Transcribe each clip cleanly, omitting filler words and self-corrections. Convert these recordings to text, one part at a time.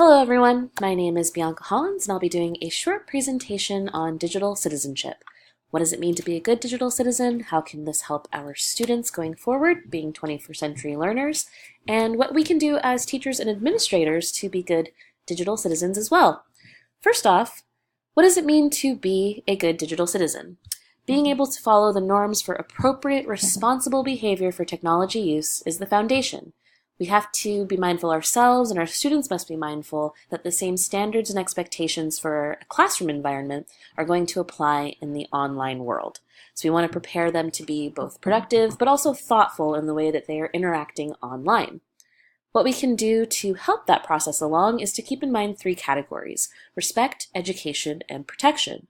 Hello everyone, my name is Bianca Hollins and I'll be doing a short presentation on digital citizenship. What does it mean to be a good digital citizen? How can this help our students going forward, being 21st century learners? And what we can do as teachers and administrators to be good digital citizens as well. First off, what does it mean to be a good digital citizen? Being able to follow the norms for appropriate, responsible behavior for technology use is the foundation. We have to be mindful ourselves, and our students must be mindful that the same standards and expectations for a classroom environment are going to apply in the online world. So we want to prepare them to be both productive, but also thoughtful in the way that they are interacting online. What we can do to help that process along is to keep in mind three categories: respect, education, and protection.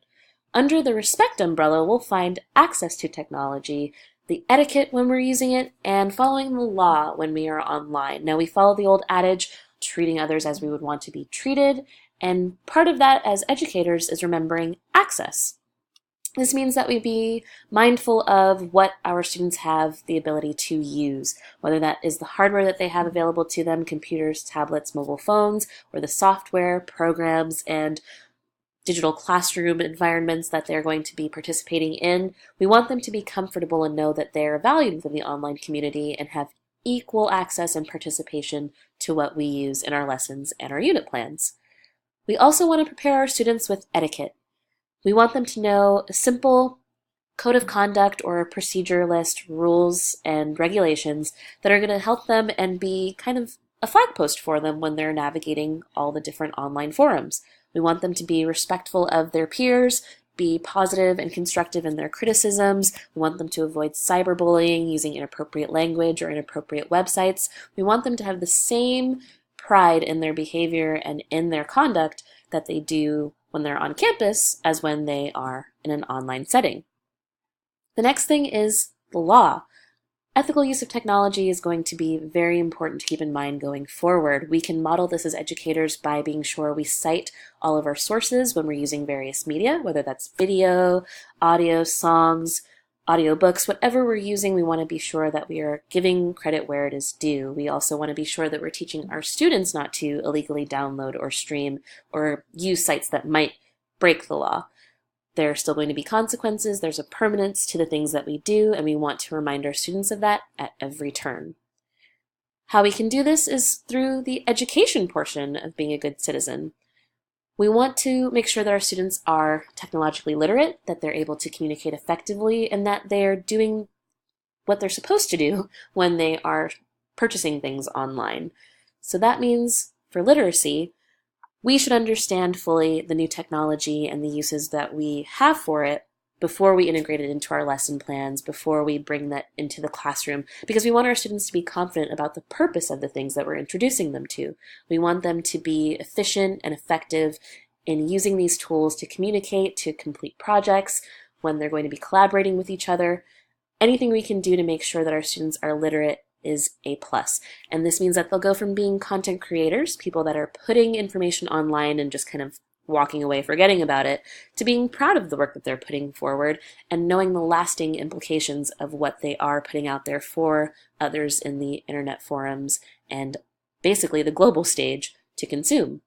Under the respect umbrella, we'll find access to technology, the etiquette when we're using it, and following the law when we are online. Now, we follow the old adage, treating others as we would want to be treated, and part of that as educators is remembering access. This means that we be mindful of what our students have the ability to use, whether that is the hardware that they have available to them, computers, tablets, mobile phones, or the software, programs, and digital classroom environments that they're going to be participating in. We want them to be comfortable and know that they're valued within the online community and have equal access and participation to what we use in our lessons and our unit plans. We also want to prepare our students with etiquette. We want them to know a simple code of conduct or a procedure list, rules and regulations that are going to help them and be kind of a flagpost for them when they're navigating all the different online forums. We want them to be respectful of their peers, be positive and constructive in their criticisms. We want them to avoid cyberbullying, using inappropriate language or inappropriate websites. We want them to have the same pride in their behavior and in their conduct that they do when they're on campus as when they are in an online setting. The next thing is the law. Ethical use of technology is going to be very important to keep in mind going forward. We can model this as educators by being sure we cite all of our sources when we're using various media, whether that's video, audio, songs, audiobooks, whatever we're using. We want to be sure that we are giving credit where it is due. We also want to be sure that we're teaching our students not to illegally download or stream or use sites that might break the law. There are still going to be consequences. There's a permanence to the things that we do, and we want to remind our students of that at every turn. How we can do this is through the education portion of being a good citizen. We want to make sure that our students are technologically literate, that they're able to communicate effectively, and that they're doing what they're supposed to do when they are purchasing things online. So that means, for literacy, we should understand fully the new technology and the uses that we have for it before we integrate it into our lesson plans, before we bring that into the classroom, because we want our students to be confident about the purpose of the things that we're introducing them to. We want them to be efficient and effective in using these tools to communicate, to complete projects, when they're going to be collaborating with each other. Anything we can do to make sure that our students are literate is a plus. And this means that they'll go from being content creators, people that are putting information online and just kind of walking away forgetting about it, to being proud of the work that they're putting forward and knowing the lasting implications of what they are putting out there for others in the internet forums and basically the global stage to consume.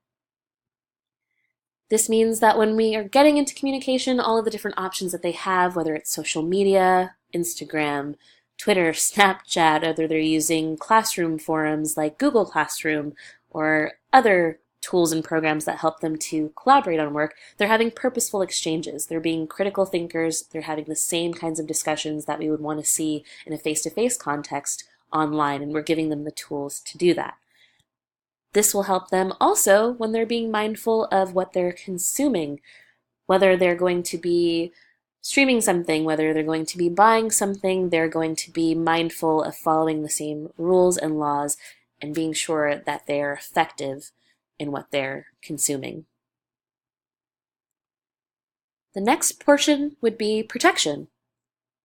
This means that when we are getting into communication, all of the different options that they have, whether it's social media, Instagram, Twitter, Snapchat, whether they're using classroom forums like Google Classroom or other tools and programs that help them to collaborate on work, they're having purposeful exchanges. They're being critical thinkers. They're having the same kinds of discussions that we would want to see in a face-to-face context online, and we're giving them the tools to do that. This will help them also when they're being mindful of what they're consuming, whether they're going to be streaming something, whether they're going to be buying something. They're going to be mindful of following the same rules and laws and being sure that they are effective in what they're consuming. The next portion would be protection.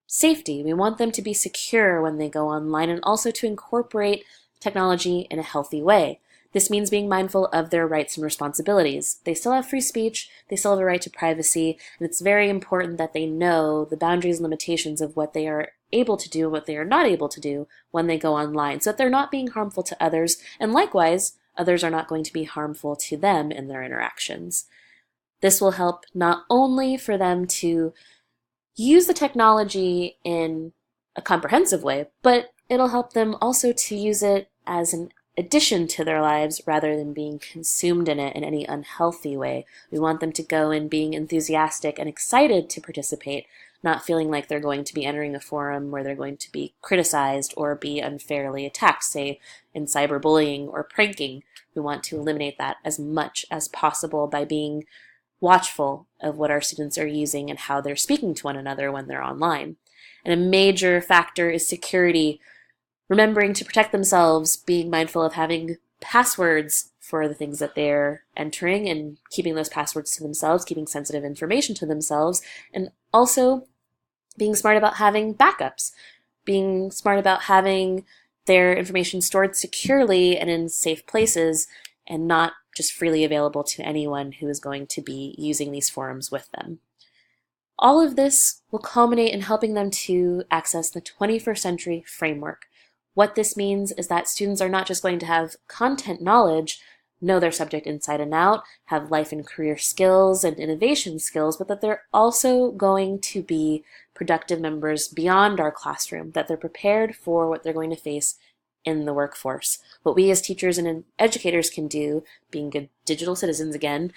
Safety. We want them to be secure when they go online and also to incorporate technology in a healthy way. This means being mindful of their rights and responsibilities. They still have free speech, they still have a right to privacy, and it's very important that they know the boundaries and limitations of what they are able to do and what they are not able to do when they go online, so that they're not being harmful to others, and likewise, others are not going to be harmful to them in their interactions. This will help not only for them to use the technology in a comprehensive way, but it'll help them also to use it as an addition to their lives rather than being consumed in it in any unhealthy way. We want them to go in being enthusiastic and excited to participate, not feeling like they're going to be entering a forum where they're going to be criticized or be unfairly attacked, say in cyberbullying or pranking. We want to eliminate that as much as possible by being watchful of what our students are using and how they're speaking to one another when they're online. And a major factor is security, remembering to protect themselves, being mindful of having passwords for the things that they're entering and keeping those passwords to themselves, keeping sensitive information to themselves, and also being smart about having backups, being smart about having their information stored securely and in safe places and not just freely available to anyone who is going to be using these forums with them. All of this will culminate in helping them to access the 21st century framework. What this means is that students are not just going to have content knowledge, know their subject inside and out, have life and career skills and innovation skills, but that they're also going to be productive members beyond our classroom, that they're prepared for what they're going to face in the workforce. What we as teachers and educators can do, being good digital citizens again,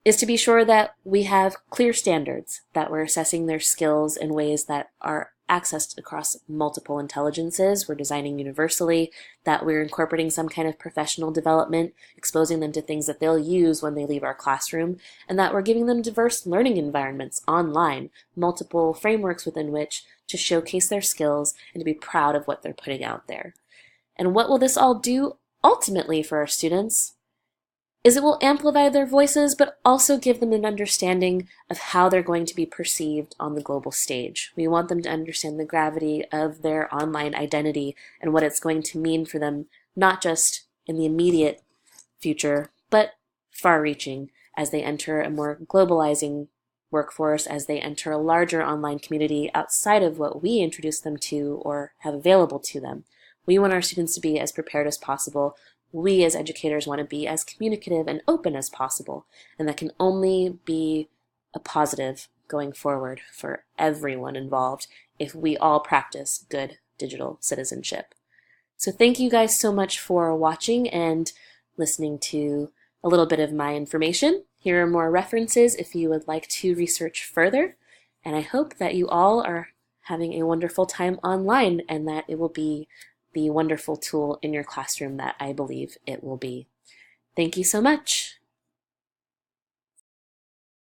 is to be sure that we have clear standards, that we're assessing their skills in ways that are accessed across multiple intelligences, we're designing universally, that we're incorporating some kind of professional development, exposing them to things that they'll use when they leave our classroom, and that we're giving them diverse learning environments online, multiple frameworks within which to showcase their skills and to be proud of what they're putting out there. And what will this all do ultimately for our students is it will amplify their voices, but also give them an understanding of how they're going to be perceived on the global stage. We want them to understand the gravity of their online identity and what it's going to mean for them, not just in the immediate future, but far-reaching as they enter a more globalizing workforce, as they enter a larger online community outside of what we introduce them to or have available to them. We want our students to be as prepared as possible. We as educators want to be as communicative and open as possible, and that can only be a positive going forward for everyone involved if we all practice good digital citizenship. So thank you guys so much for watching and listening to a little bit of my information. Here are more references if you would like to research further, and I hope that you all are having a wonderful time online and that it will be the wonderful tool in your classroom that I believe it will be. Thank you so much.